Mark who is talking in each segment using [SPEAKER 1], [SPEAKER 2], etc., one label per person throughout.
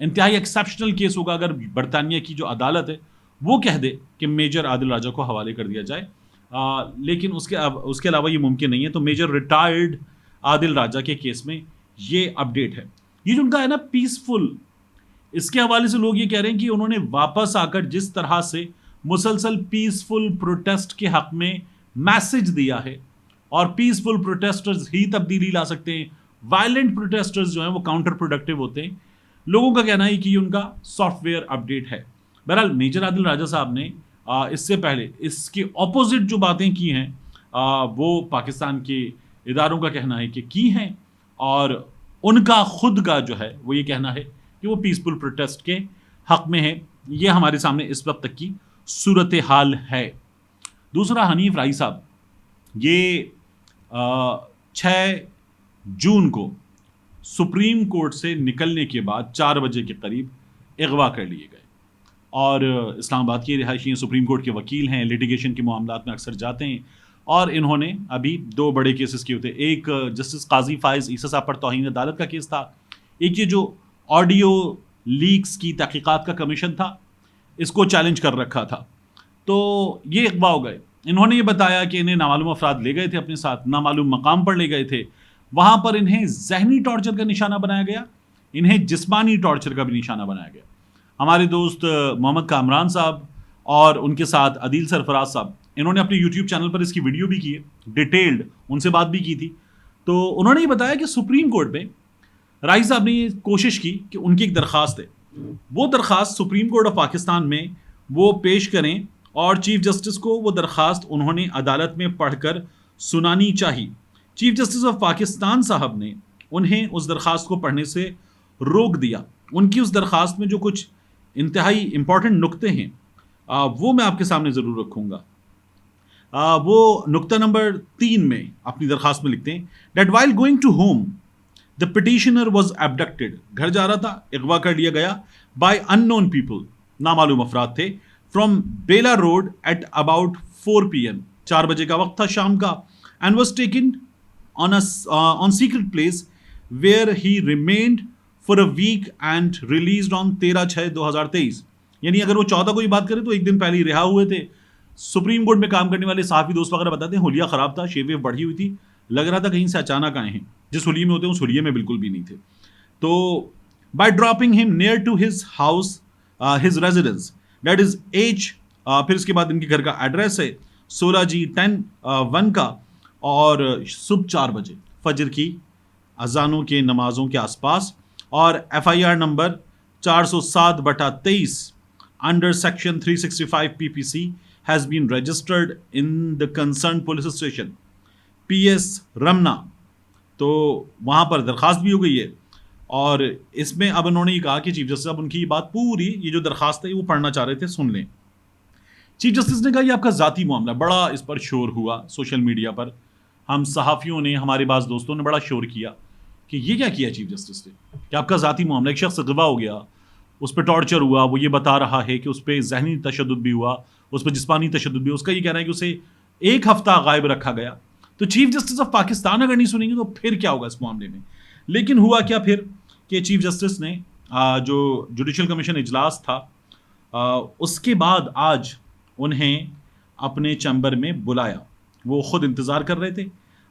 [SPEAKER 1] انتہائی exceptional case ہوگا اگر برطانیہ کی جو عدالت ہے وہ کہہ دے کہ میجر عادل راجہ کو حوالے کر دیا جائے، لیکن اس کے علاوہ یہ ممکن نہیں ہے. تو میجر ریٹائرڈ عادل راجہ کے کیس میں یہ اپڈیٹ ہے. یہ جو ان کا ہے نا پیسفل، اس کے حوالے سے لوگ یہ کہہ رہے ہیں کہ انہوں نے واپس آ کر جس طرح سے مسلسل پیسفل پروٹیسٹ کے حق میں میسج دیا ہے، اور پیسفل پروٹیسٹرز ہی تبدیلی لا سکتے ہیں، وائلنٹ پروٹیسٹرز جو ہیں وہ کاؤنٹر پروڈکٹیو ہوتے ہیں، لوگوں کا کہنا ہے کہ یہ ان کا سافٹ ویئر اپڈیٹ ہے. بہرحال میجر عادل راجہ صاحب نے اس سے پہلے اس کے اپوزٹ جو باتیں کی ہیں وہ پاکستان کے اداروں کا کہنا ہے کہ کی ہیں، اور ان کا خود کا جو ہے وہ یہ کہنا ہے کہ وہ پیسفل پروٹیسٹ کے حق میں ہے. یہ ہمارے سامنے اس وقت تک کی صورتحال ہے. دوسرا، حنیف رائی صاحب، یہ 6 جون کو سپریم کورٹ سے نکلنے کے بعد 4 بجے کے قریب اغوا کر لیے گئے، اور اسلام آباد کے رہائشی ہیں، سپریم کورٹ کے وکیل ہیں، لیٹیگیشن کے معاملات میں اکثر جاتے ہیں، اور انہوں نے ابھی 2 بڑے کیسز کیے ہوتے. ایک جسٹس قاضی فائز عیسیٰ صاحب پر توہین عدالت کا کیس تھا، ایک یہ جو آڈیو لیکس کی تحقیقات کا کمیشن تھا، اس کو چیلنج کر رکھا تھا. تو یہ اغوا ہو گئے. انہوں نے یہ بتایا کہ انہیں نامعلوم افراد لے گئے تھے اپنے ساتھ، نامعلوم مقام پر لے گئے تھے، وہاں پر انہیں ذہنی ٹارچر کا نشانہ بنایا گیا، انہیں جسمانی ٹارچر کا بھی نشانہ بنایا گیا. ہمارے دوست محمد کامران صاحب اور ان کے ساتھ عدیل سرفراز صاحب، انہوں نے اپنے یوٹیوب چینل پر اس کی ویڈیو بھی کی ہے، ڈیٹیلڈ ان سے بات بھی کی تھی. تو انہوں نے یہ بتایا کہ سپریم کورٹ میں رائی صاحب نے یہ کوشش کی کہ ان کی ایک درخواست ہے، وہ درخواست سپریم کورٹ آف پاکستان میں وہ پیش کریں، اور چیف جسٹس کو وہ درخواست انہوں نے عدالت میں پڑھ کر سنانی چاہیے. چیف جسٹس آف پاکستان صاحب نے انہیں اس درخواست کو پڑھنے سے روک دیا. ان کی اس درخواست میں جو کچھ انتہائی امپورٹنٹ نقطے ہیں وہ میں آپ کے سامنے ضرور رکھوں گا. وہ نقطہ نمبر 3 میں اپنی درخواست میں لکھتے ہیں that while going to home the petitioner was abducted, گھر جا رہا تھا، اغوا کر لیا گیا، بائی ان نون پیپل، نامعلوم افراد تھے، from Bela road at about 4 PM، 4 بجے کا وقت تھا شام کا، and was taken on secret place where he remained for a week and released on 13/6/2023. یعنی اگر وہ 14 کو یہ بات کرے تو ایک دن پہلے ہی رہا ہوئے تھے. سپریم کورٹ میں کام کرنے والے صحافی دوست وغیرہ بتاتے ہیں حلیہ خراب تھا، شیو ویو بڑھی ہوئی تھی، لگ رہا تھا کہیں سے اچانک آئے ہیں، جس حلیے میں ہوتے ہیں اس حلیے میں بالکل بھی نہیں تھے. تو بائی ڈراپنگ ہم near to his house his residence that is age, پھر اس کے بعد ان کے گھر کا ایڈریس ہے 16G10(1) کا، اور صبح 4 بجے فجر کی اذانوں کے نمازوں کے آس پاس، اور FIR number 407/23 under section 365 PPC has been registered in the concerned police station PS Ramna. تو وہاں پر درخواست بھی ہو گئی ہے، اور اس میں اب انہوں نے یہ کہا کہ چیف جسٹس صاحب ان کی یہ بات پوری، یہ جو درخواست ہے وہ پڑھنا چاہ رہے تھے، سن لیں. چیف جسٹس نے کہا یہ آپ کا ذاتی معاملہ، بڑا اس پر شور ہوا سوشل میڈیا پر، ہم صحافیوں نے، ہمارے بعض دوستوں نے بڑا شور کیا کہ یہ کیا کیا چیف جسٹس نے، کہ آپ کا ذاتی معاملہ، ایک شخص اغوا ہو گیا، اس پہ ٹارچر ہوا، وہ یہ بتا رہا ہے کہ اس پہ ذہنی تشدد بھی ہوا، اس پہ جسمانی تشدد بھی، اس کا یہ کہنا ہے کہ اسے 1 ہفتہ غائب رکھا گیا. تو چیف جسٹس آف پاکستان اگر نہیں سنیں گے تو پھر کیا ہوگا اس معاملے میں. لیکن ہوا کیا پھر کہ چیف جسٹس نے جو جوڈیشل کمیشن اجلاس تھا اس کے بعد آج انہیں اپنے چیمبر میں بلایا. وہ خود انتظار کر رہے تھے،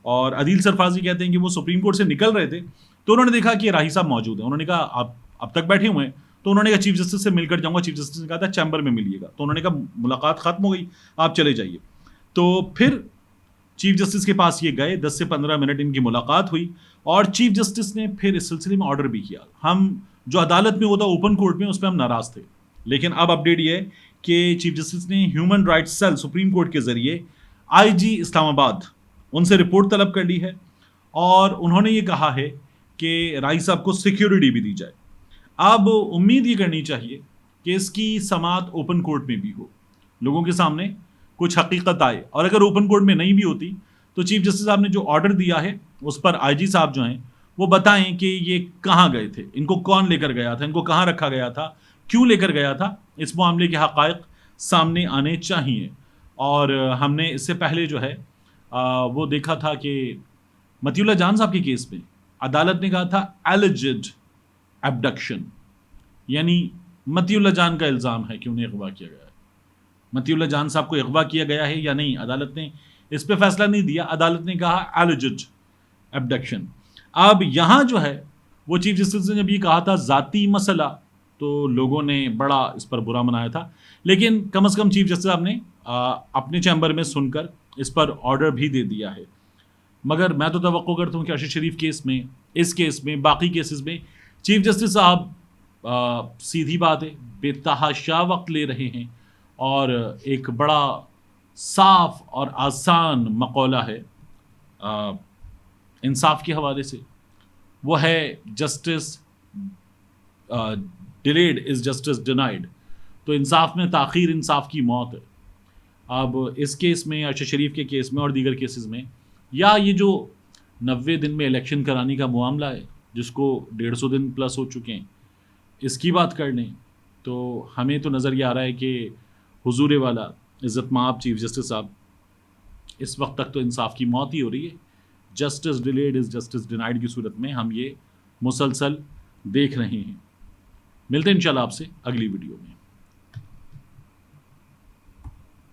[SPEAKER 1] اور عدیل سرفرازی کہتے ہیں کہ وہ سپریم کورٹ سے نکل رہے تھے تو انہوں نے دیکھا کہ راہی صاحب موجود ہیں. انہوں نے کہا آپ اب تک بیٹھے ہوئے ہیں، تو انہوں نے کہا چیف جسٹس سے مل کر جاؤں گا. چیف جسٹس نے کہا تھا چیمبر میں ملیے گا، تو انہوں نے کہا ملاقات ختم ہو گئی، آپ چلے جائیے. تو پھر چیف جسٹس کے پاس یہ گئے، 10 سے 15 منٹ ان کی ملاقات ہوئی، اور چیف جسٹس نے پھر اس سلسلے میں آرڈر بھی کیا. ہم جو عدالت میں ہوتا اوپن کورٹ میں، اس پہ ہم ناراض تھے، لیکن اب اپڈیٹ یہ ہے کہ چیف جسٹس نے human rights cell supreme court کے ذریعے IG اسلام آباد ان سے رپورٹ طلب کر لی ہے، اور انہوں نے یہ کہا ہے کہ رائی صاحب کو سیکیورٹی بھی دی جائے. اب امید یہ کرنی چاہیے کہ اس کی سماعت اوپن کورٹ میں بھی ہو، لوگوں کے سامنے کچھ حقیقت آئے، اور اگر اوپن کورٹ میں نہیں بھی ہوتی تو چیف جسٹس صاحب نے جو آرڈر دیا ہے اس پر IG صاحب جو ہیں وہ بتائیں کہ یہ کہاں گئے تھے، ان کو کون لے کر گیا تھا، ان کو کہاں رکھا گیا تھا، کیوں لے کر گیا تھا. اس معاملے کے حقائق سامنے آنے چاہیے. اور ہم نے اس سے پہلے جو ہے وہ دیکھا تھا کہ مطیع اللہ جان صاحب کے کیس میں عدالت نے کہا تھا alleged abduction، یعنی متی اللہ جان کا الزام ہے کہ انہیں اغوا کیا گیا ہے. متی اللہ جان صاحب کو اغوا کیا گیا ہے یا نہیں, عدالت نے اس پہ فیصلہ نہیں دیا. عدالت نے کہا alleged abduction. اب یہاں جو ہے وہ چیف جسٹس نے جب یہ کہا تھا ذاتی مسئلہ, تو لوگوں نے بڑا اس پر برا منایا تھا, لیکن کم از کم چیف جسٹس صاحب نے اپنے چیمبر میں سن کر اس پر آرڈر بھی دے دیا ہے. مگر میں تو توقع کرتا ہوں کہ ارشد شریف کیس میں, اس کیس میں, باقی کیسز میں چیف جسٹس صاحب سیدھی بات ہے بے تحاشا وقت لے رہے ہیں, اور ایک بڑا صاف اور آسان مقولہ ہے انصاف کے حوالے سے, وہ ہے justice delayed is justice denied. تو انصاف میں تاخیر انصاف کی موت ہے. اب اس کیس میں, ارشد شریف کے کیس میں اور دیگر کیسز میں, یا یہ جو 90 دن میں الیکشن کرانے کا معاملہ ہے جس کو 150 دن پلس ہو چکے ہیں, اس کی بات کر لیں تو ہمیں تو نظر یہ آ رہا ہے کہ حضور والا عزت مآب چیف جسٹس صاحب اس وقت تک تو انصاف کی موت ہی ہو رہی ہے. Justice delayed is justice denied کی صورت میں ہم یہ مسلسل دیکھ رہے ہیں. ملتے ہیں انشاءاللہ آپ سے اگلی ویڈیو میں.